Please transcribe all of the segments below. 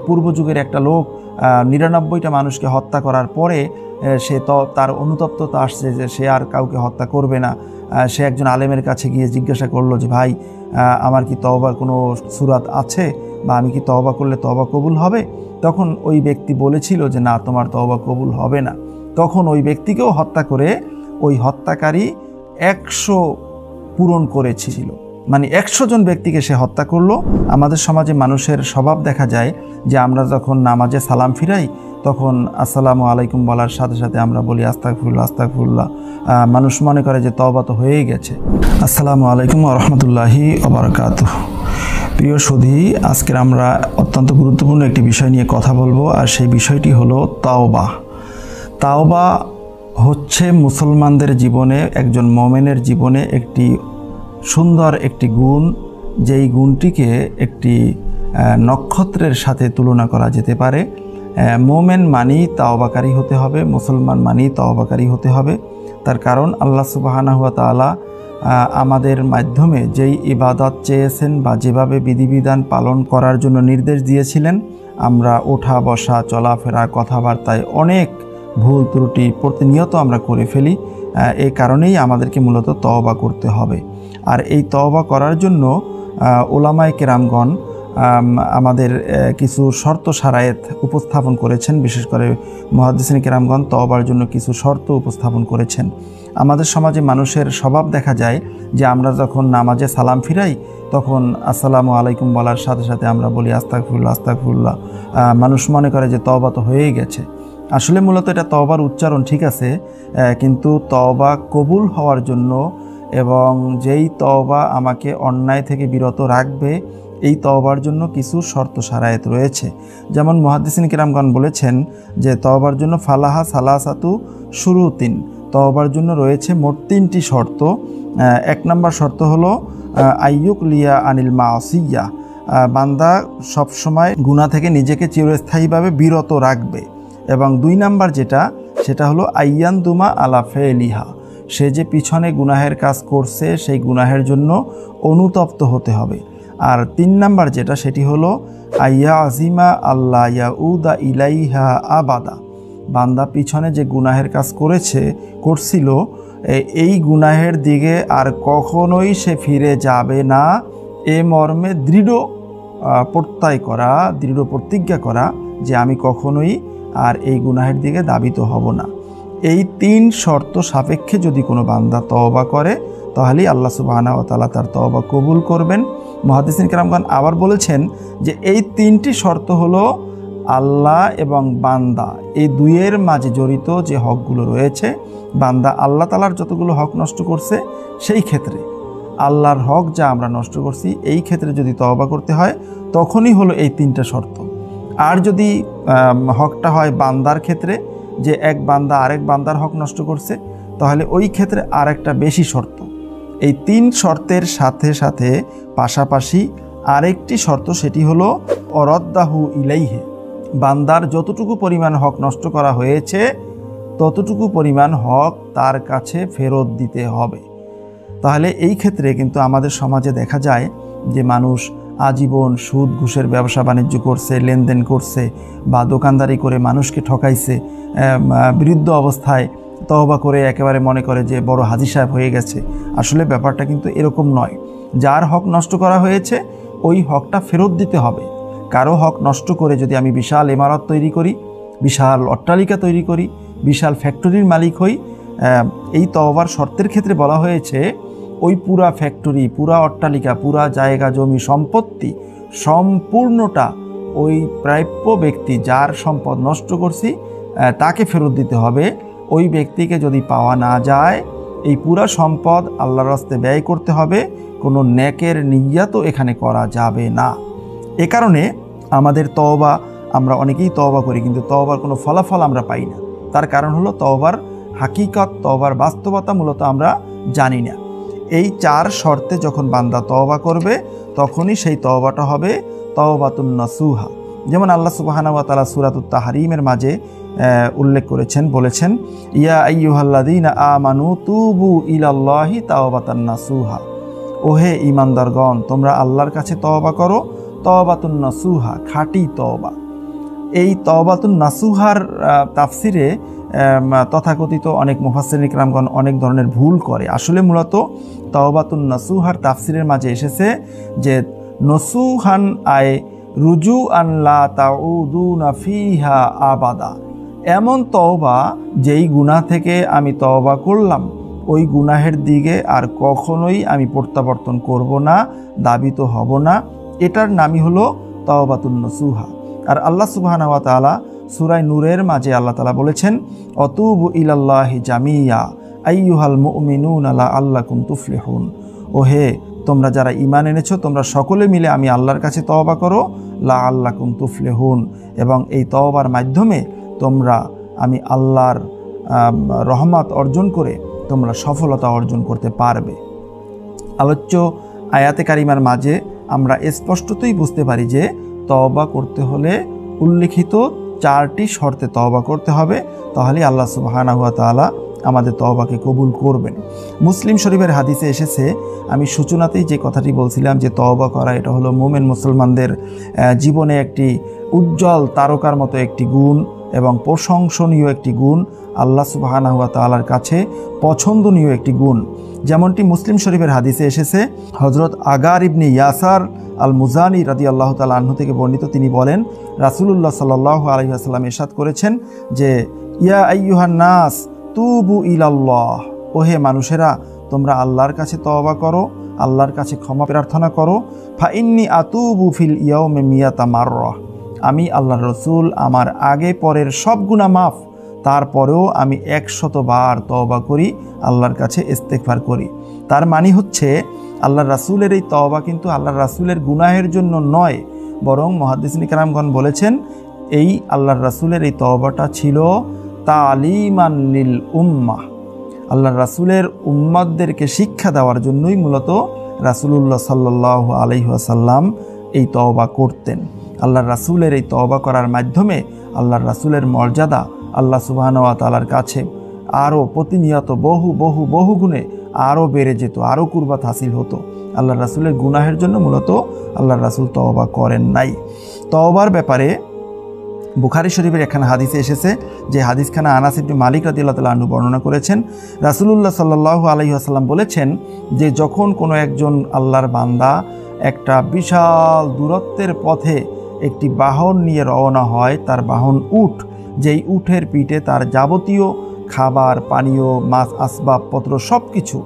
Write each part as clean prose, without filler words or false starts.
পূর্ব যুগের একটা লোক 99টা মানুষকে হত্যা করার পরে সে তার অনুতপ্ততা আসছে যে সে আর কাউকে হত্যা করবে না। সে একজন আলেমের কাছে গিয়ে জিজ্ঞাসা করলো যে ভাই, আমার কি তওবার কোনো সূরাত আছে, বা আমি কি তওবা করলে তওবা কবুল হবে? তখন ওই ব্যক্তি বলেছিল যে না, তোমার তওবা কবুল হবে না। তখন ওই ব্যক্তিকেও হত্যা করে ওই হত্যাকারী 100 পূরণ করেছিল, মানে 100 জন ব্যক্তিকে সে হত্যা করলো। আমাদের সমাজে মানুষের স্বভাব দেখা যায় যে আমরা যখন নামাজে সালাম ফিরাই তখন আসসালামু আলাইকুম বলার সাথে সাথে আমরা বলি আস্তাগফিরুল্লাহ আস্তাগফিরুল্লাহ। মানুষ মনে করে যে তওবা তো হয়েই গেছে। আসসালামু আলাইকুম ওয়া রাহমাতুল্লাহি ওয়া বারাকাতুহু। প্রিয় সুধী, আজকের আমরা অত্যন্ত গুরুত্বপূর্ণ একটি বিষয় নিয়ে কথা বলবো, আর সেই বিষয়টি হলো তাওবা। তাওবা হচ্ছে মুসলমানদের জীবনে, একজন মুমিনের জীবনে একটি সুন্দর একটি গুণ, যেই গুণটিকে একটি নক্ষত্রের সাথে তুলনা করা যেতে পারে। মুমিন মানেই তাওবাকারী হতে হবে, মুসলমান মানেই তাওবাকারী হতে হবে। তার কারণ আল্লাহ সুবহানাহু ওয়া তাআলা আমাদের মাধ্যমে যেই ইবাদত চেয়েছেন বা যেভাবে বিধিবিধান পালন করার জন্য নির্দেশ দিয়েছিলেন, আমরা ওঠা বসা চলাফেরা কথাবার্তায় অনেক ভুল ত্রুটি প্রতিনিয়ত আমরা করে ফেলি। এই কারণেই আমাদেরকে মূলত তওবা করতে হবে। আর এই তওবা করার জন্য উলামায়ে কেরামগণ আমাদের কিছু শর্ত শারায়েত উপস্থাপন করেছেন। বিশেষ করে মুহাদ্দিসিনে কেরামগণ তওবার জন্য কিছু শর্ত উপস্থাপন করেছেন। আমাদের সমাজে মানুষের স্বভাব দেখা যায় যে আমরা যখন নামাজে সালাম ফিরাই তখন আসসালামু আলাইকুম বলার সাথে সাথে আমরা বলি আস্তাগফিরুল্লাহ আস্তাগফিরুল্লাহ। মানুষ মনে করে যে তওবা তো হয়েই গেছে। আসলে মূলত এটা তওবার উচ্চারণ ঠিক আছে, কিন্তু তওবা কবুল হওয়ার জন্য এবং যেই তওবা আমাকে অন্যায় থেকে বিরত রাখবে, এই তওবার জন্য কিছু শর্ত শারায়েত রয়েছে। যেমন মুহাদ্দিসিন কিরামগণ বলেছেন যে তওবার জন্য ফালাহা সালাসাতু শুরুতিন, তওবার জন্য রয়েছে মোট 3টি শর্ত। 1 নম্বর শর্ত হলো আইয়ুক লিয়া আনিল মাসিয়া, বান্দা সবসময় গুনাহ থেকে নিজেকে চিরস্থায়ীভাবে বিরত রাখবে। এবং 2 নাম্বার সেটা হলো আইয়ানদুমা আলা ফেলিহা, সে যে পিছনে গুনাহের কাজ করছে সেই গুনাহের জন্য অনুতপ্ত হতে হবে। আর 3 নাম্বার সেটি হলো আইয়া আজিমা আল্লাহ ইয়াউদা ইলাইহা আবাদা, বান্দা পিছনে যে গুনাহের কাজ করছিল এই গুনাহের দিকে আর কখনোই সে ফিরে যাবে না, এ মর্মে দৃঢ় প্রতিজ্ঞা করা যে আমি কখনোই আর এই গুনাহের দিকে ধাবিত হব না। এই 3 শর্ত সাপেক্ষে যদি কোনো বান্দা তওবা করে তাহলেই আল্লাহ সুবহানাহু ওয়া তাআলা তার তওবা কবুল করবেন। মুহাদ্দিসিন কিরামগণ আবার বলেছেন যে এই 3টি শর্ত হলো আল্লাহ এবং বান্দা, এই দুইয়ের মাঝে জড়িত যে হকগুলো রয়েছে। বান্দা আল্লাহ তাআলার যতগুলো হক নষ্ট করছে সেই ক্ষেত্রে আল্লাহর হক যা আমরা নষ্ট করছি এই ক্ষেত্রে যদি তওবা করতে হয় তখনই হলো এই 3টা শর্ত। আর যদি হকটা হয় বান্দার ক্ষেত্রে, যে এক বান্দা আরেক বান্দার হক নষ্ট করছে, তাহলে ওই ক্ষেত্রে আরেকটা বেশি শর্ত। এই 3 শর্তের সাথে সাথে পাশাপাশি আরেকটি শর্ত, সেটি হলো অরদ্দাহু ইলাইহি, বান্দার যতটুকু পরিমাণ হক নষ্ট করা হয়েছে ততটুকু পরিমাণ হক তার কাছে ফেরত দিতে হবে। তাহলে এই ক্ষেত্রে কিন্তু আমাদের সমাজে দেখা যায় যে মানুষ আজীবন সুদ ঘুষের ব্যবসা বাণিজ্য করছে, লেনদেন করছে, বা দোকানদারি করে মানুষকে ঠকাইছে, বিরুদ্ধ অবস্থায় তওবা করে একেবারে মনে করে যে বড় হাজী সাহেব হয়ে গেছে। আসলে ব্যাপারটা কিন্তু এরকম নয়। যার হক নষ্ট করা হয়েছে ওই হকটা ফেরত দিতে হবে। কারো হক নষ্ট করে যদি আমি বিশাল ইমারত তৈরি করি, বিশাল অট্টালিকা তৈরি করি, বিশাল ফ্যাক্টরির মালিক হই, এই তওবার শর্তের ক্ষেত্রে বলা হয়েছে ওই পুরা ফ্যাক্টরি, পুরা অট্টালিকা, পুরা জায়গা জমি সম্পত্তি সম্পূর্ণটা ওই প্রাপ্য ব্যক্তি যার সম্পদ নষ্ট করছি তাকে ফেরত দিতে হবে। ওই ব্যক্তিকে যদি পাওয়া না যায় এই পুরা সম্পদ আল্লাহর রাস্তায় ব্যয় করতে হবে, কোনো নেকের নিয়্যাতও এখানে করা যাবে না। এ কারণে আমাদের তওবা, আমরা অনেকেই তওবা করি কিন্তু তওবার কোনো ফলাফল আমরা পাই না। তার কারণ হলো তওবার হাকিকত, তওবার বাস্তবতা মূলত আমরা জানি না। এই 4 শর্তে যখন বান্দা তওবা করবে তখনই সেই তওবাটা হবে তাওবাতুন নাসুহা। যেমন আল্লাহ সুবহানাহু ওয়া তাআলা সূরাতুত তাহরিমের মাঝে উল্লেখ করেছেন, বলেছেন ইয়া আইয়ুহাল্লাযীনা আমানু তুবু ইলাল্লাহি তাওবাতান নাসুহা, ওহে ঈমানদারগণ তোমরা আল্লাহর কাছে তওবা করো, তাওবাতুন নাসুহা, খাঁটি তওবা। এই তওবাতুন নাসুহার তাফসিরে তথাকথিত অনেক মুফাসসিরিন ইকরামগণ অনেক ধরনের ভুল করে। আসলে মূলত তওবাতুন নাসুহার তাফসিরের মাঝে এসেছে যে নসুহান আয় রুজু আন লা তাউদুনা ফিহা আবাদা, এমন তওবা যেই গুনাহ থেকে আমি তওবা করলাম ওই গুনাহের দিকে আর কখনোই আমি প্রত্যাবর্তন করব না, দাবিত হব না, এটার নামই হলো তওবাতুন নাসুহা। আর আল্লাহ সুবহানাহু ওয়া তাআলা সূরা নূরের মাঝে আল্লাহ তাআলা বলেছেন অতুবু ইলাল্লাহি জামিয়া আইয়ুহাল মুমিনুনা লাআল্লাকুম তুফলিহুন, ওহে তোমরা যারা ঈমান এনেছো তোমরা সকলে মিলে আমি আল্লাহর কাছে তওবা করো, লাআল্লাকুম তুফলিহুন, এবং এই তওবার মাধ্যমে তোমরা আমি আল্লাহর রহমত অর্জন করে তোমরা সফলতা অর্জন করতে পারবে। আলোচ্য আয়াতে কারিমার মাঝে আমরা স্পষ্টতই বুঝতে পারি যে তওবা করতে হলে উল্লিখিত 4টি শর্তে তওবা করতে হবে, তাহলে আল্লাহ সুবহানাহু ওয়া তাআলা আমাদের তওবাকে কবুল করবেন। মুসলিম শরীফের হাদিসে এসেছে, আমি সূচনাতেই যে কথাটি বলছিলাম যে তওবা করা এটা হলো মুমিন মুসলমানদের জীবনে একটি উজ্জ্বল তারকার মতো একটি গুণ এবং প্রশংসনীয় একটি গুণ, আল্লাহ সুবহানাহু ওয়া তাআলার কাছে পছন্দনীয় একটি গুণ। যেমনটি মুসলিম শরীফের হাদিসে এসেছে, হযরত আগার ইবনে ইয়াসার আল মুজানি রাদিয়াল্লাহু তাআলা আনহু থেকে বর্ণিত, তিনি বলেন রাসূলুল্লাহ সাল্লাল্লাহু আলাইহি ওয়াসাল্লাম ইরশাদ করেছেন যে ইয়া আইয়ুহান নাস তুবু ইলাল্লাহ, ওহে মানুষেরা তোমরা আল্লাহর কাছে তওবা করো, আল্লাহর কাছে ক্ষমা প্রার্থনা করো, ফা ইন্নী আতুবু ফিল ইয়াউমি মিয়াতা মাররা, আমি আল্লাহর রসুল আমার আগে পরের সব গুনাহ মাফ, তারপরেও আমি 100 বার তওবা করি, আল্লাহর কাছে ইস্তেগফার করি। তার মানে হচ্ছে আল্লাহর রাসূলের এই তওবা কিন্তু আল্লাহর রাসূলের গুনাহের জন্য নয়, বরং মুহাদ্দিসিন কিরামগণ বলেছেন এই আল্লাহর রাসূলের এই তওবাটা ছিল তালিমান লিল উম্মাহ, আল্লাহর রাসূলের উম্মতদেরকে শিক্ষা দেওয়ার জন্যই মূলত রাসূলুল্লাহ সাল্লাল্লাহু আলাইহি ওয়াসাল্লাম এই তওবা করতেন। আল্লাহর রাসূলের এই তওবা করার মাধ্যমে আল্লাহর রাসূলের মর্যাদা আল্লাহ সুবহানাহু ওয়া তাআলার কাছে আরও প্রতিনিয়ত বহু গুণে আরও বেড়ে যেত, আরও কুরবাত হাসিল হতো। আল্লাহর রাসূলের গুনাহের জন্য মূলত আল্লাহর রাসূল তওবা করেন নাই। তওবার ব্যাপারে বুখারী শরীফের একখানা হাদিসে এসেছে, যে হাদিসখানা আনাস ইবনে মালিক রাদিয়াল্লাহু তাআলা আনহু বর্ণনা করেছেন, রাসূলুল্লাহ সাল্লাল্লাহু আলাইহি ওয়াসাল্লাম বলেছেন যে যখন কোনো একজন আল্লাহর বান্দা একটা বিশাল দূরত্বের পথে একটি বাহন নিয়ে রওনা হয়, তার বাহন উট, যেই উটের পিঠে তার যাবতীয় খাবার পানীয় মাছ আসবাবপত্র সব কিছু,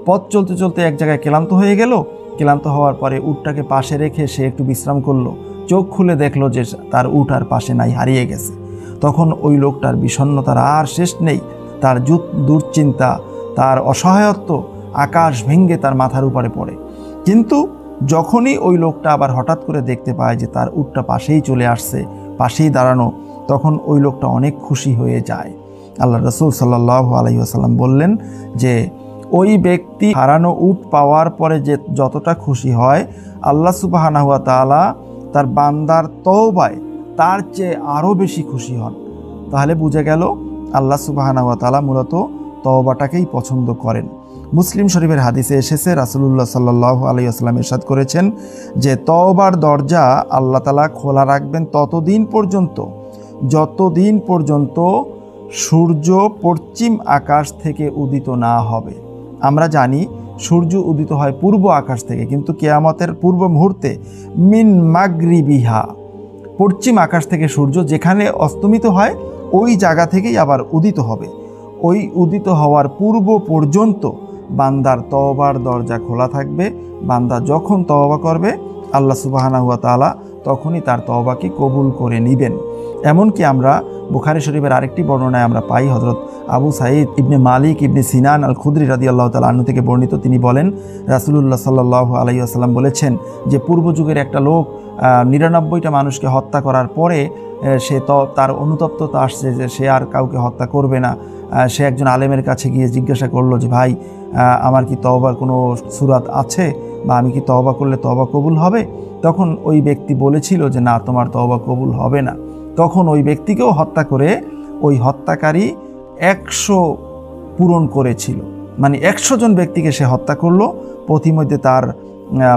পথ চলতে চলতে এক জায়গায় ক্লান্ত হয়ে গেল, ক্লান্ত হওয়ার পরে উটটাকে পাশে রেখে সে একটু বিশ্রাম করলো, চোখ খুলে দেখলো যে তার উট আর পাশে নাই, হারিয়ে গেছে। তখন ওই লোকটার বিষণ্ণতার আর শেষ নেই, তার দুশ্চিন্তা, তার অসহায়ত্ব আকাশ ভেঙে তার মাথার উপরে পড়ে। কিন্তু যখনই ওই লোকটা আবার হঠাৎ করে দেখতে পায় যে তার উটটা পাশেই চলে আসছে, পাশেই দাঁড়ানো, তখন ওই লোকটা অনেক খুশি হয়ে যায়। আল্লাহ রাসূল সাল্লাল্লাহু আলাইহি ওয়াসাল্লাম বললেন যে ওই ব্যক্তি হারানো উট পাওয়ার পরে যে যতটা খুশি হয়, আল্লাহ সুবহানাহু ওয়া তাআলা তার বান্দার তওবায় তার চেয়ে আরও বেশি খুশি হন। তাহলে বুঝে গেল আল্লাহ সুবহানাহু ওয়া তাআলা মূলত তওবাটাকেই পছন্দ করেন। মুসলিম শরীফের হাদিসে এসেছে, রাসূলুল্লাহ সাল্লাল্লাহু আলাইহি ওয়াসাল্লাম ইরশাদ করেছেন যে তওবার দরজা আল্লাহ তাআলা খোলা রাখবেন যতদিন পর্যন্ত সূর্য পশ্চিম আকাশ থেকে উদিত না হবে। আমরা জানি সূর্য উদিত হয় পূর্ব আকাশ থেকে, কিন্তু কিয়ামতের পূর্ব মুহূর্তে মিন মাগরিবিহা, পশ্চিম আকাশ থেকে সূর্য যেখানে অস্তমিত হয় ওই জায়গা থেকেই আবার উদিত হবে। ওই উদিত হওয়ার পূর্ব পর্যন্ত বান্দার তওবার দরজা খোলা থাকবে। বান্দা যখন তওবা করবে আল্লাহ সুবহানাহু ওয়া তাআলা তখনই তার তওবাকে কবুল করে নেবেন। এমনকি আমরা বুখারী শরীফের আরেকটি বর্ণনায় আমরা পাই, হযরত আবু সাঈদ ইবনে মালিক ইবনে সিনান আল খুদরি রাদিয়াল্লাহু তাআলা আনহু থেকে বর্ণিত, তিনি বলেন রাসূলুল্লাহ সাল্লাল্লাহু আলাইহি ওয়াসাল্লাম বলেছেন যে পূর্ব যুগের একটা লোক 99টা মানুষকে হত্যা করার পরে সে তার অনুতপ্ততা আসছে যে সে আর কাউকে হত্যা করবে না। সে একজন আলেমের কাছে গিয়ে জিজ্ঞাসা করলো যে ভাই, আমার কি তওবার কোনো সূরাত আছে, বা আমি কি তওবা করলে তওবা কবুল হবে? তখন ওই ব্যক্তি বলেছিল যে না, তোমার তওবা কবুল হবে না। তখন ওই ব্যক্তিকেও হত্যা করে ওই হত্যাকারী 100 পূরণ করেছিল, মানে 100 জন ব্যক্তিকে সে হত্যা করলো। পথিমধ্যে তার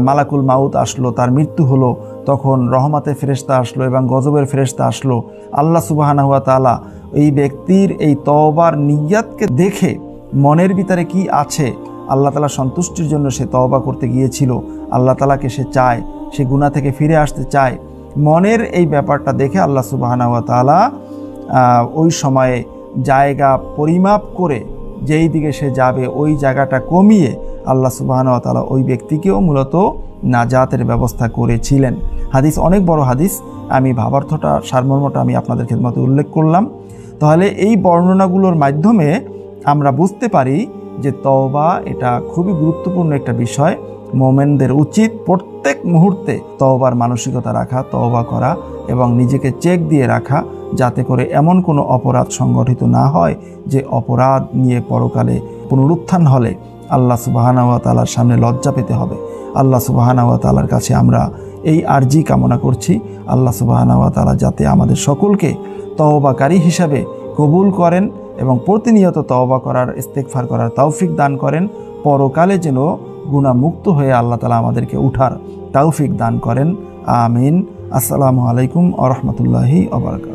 মালাকুল মাউত আসলো, তার মৃত্যু হলো, তখন রহমতের ফেরেশতা আসলো এবং গজবের ফেরেশতা আসলো। আল্লাহ সুবহানাহু ওয়া তাআলা এই ব্যক্তির এই তওবার নিয়তকে দেখে মনের ভিতরে কি আছে, আল্লাহ তাআলা সন্তুষ্টির জন্য সে তওবা করতে গিয়েছিল, আল্লাহ তাআলাকে সে চায়, সে গুনাহ থেকে ফিরে আসতে চায়, মনের এই ব্যাপারটা দেখে আল্লাহ সুবহানাহু ওয়া তাআলা ওই সময়ে জায়গা পরিমাপ করে যেই দিকে সে যাবে ওই জায়গাটা কমিয়ে আল্লাহ সুবহানাহু ওয়া তাআলা ওই ব্যক্তিকেও মূলত নাজাতের ব্যবস্থা করেছিলেন। হাদিস অনেক বড় হাদিস, আমি ভাবার্থটা সারমর্মটা আমি আপনাদের খেদমতে উল্লেখ করলাম। তাহলে এই বর্ণনাগুলোর মাধ্যমে আমরা বুঝতে পারি যে তওবা এটা খুবই গুরুত্বপূর্ণ একটা বিষয়। মোমেনদের উচিত প্রত্যেক মুহূর্তে তওবার মানসিকতা রাখা, তওবা করা এবং নিজেকে চেক দিয়ে রাখা, যাতে করে এমন কোনো অপরাধ সংগঠিত না হয় যে অপরাধ নিয়ে পরকালে পুনরুত্থান হলে আল্লাহ সুবহানাহু ওয়া তাআলার সামনে লজ্জা পেতে হবে। আল্লাহ সুবহানাহু ওয়া তাআলার কাছে আমরা এই আরজি কামনা করছি, আল্লাহ সুবহানাহু ওয়া তাআলা যাতে আমাদের সকলকে তওবাকারী হিসাবে কবুল করেন এবং প্রতিনিয়ত তওবা করার, ইস্তেগফার করার তৌফিক দান করেন। পরকালে যেন গুনাহমুক্ত হয়ে আল্লাহ তাআলা আমাদেরকে উঠার তৌফিক দান করেন। আমিন। আসসালামু আলাইকুম ওয়া রাহমাতুল্লাহি ওয়া বারাকাতুহু।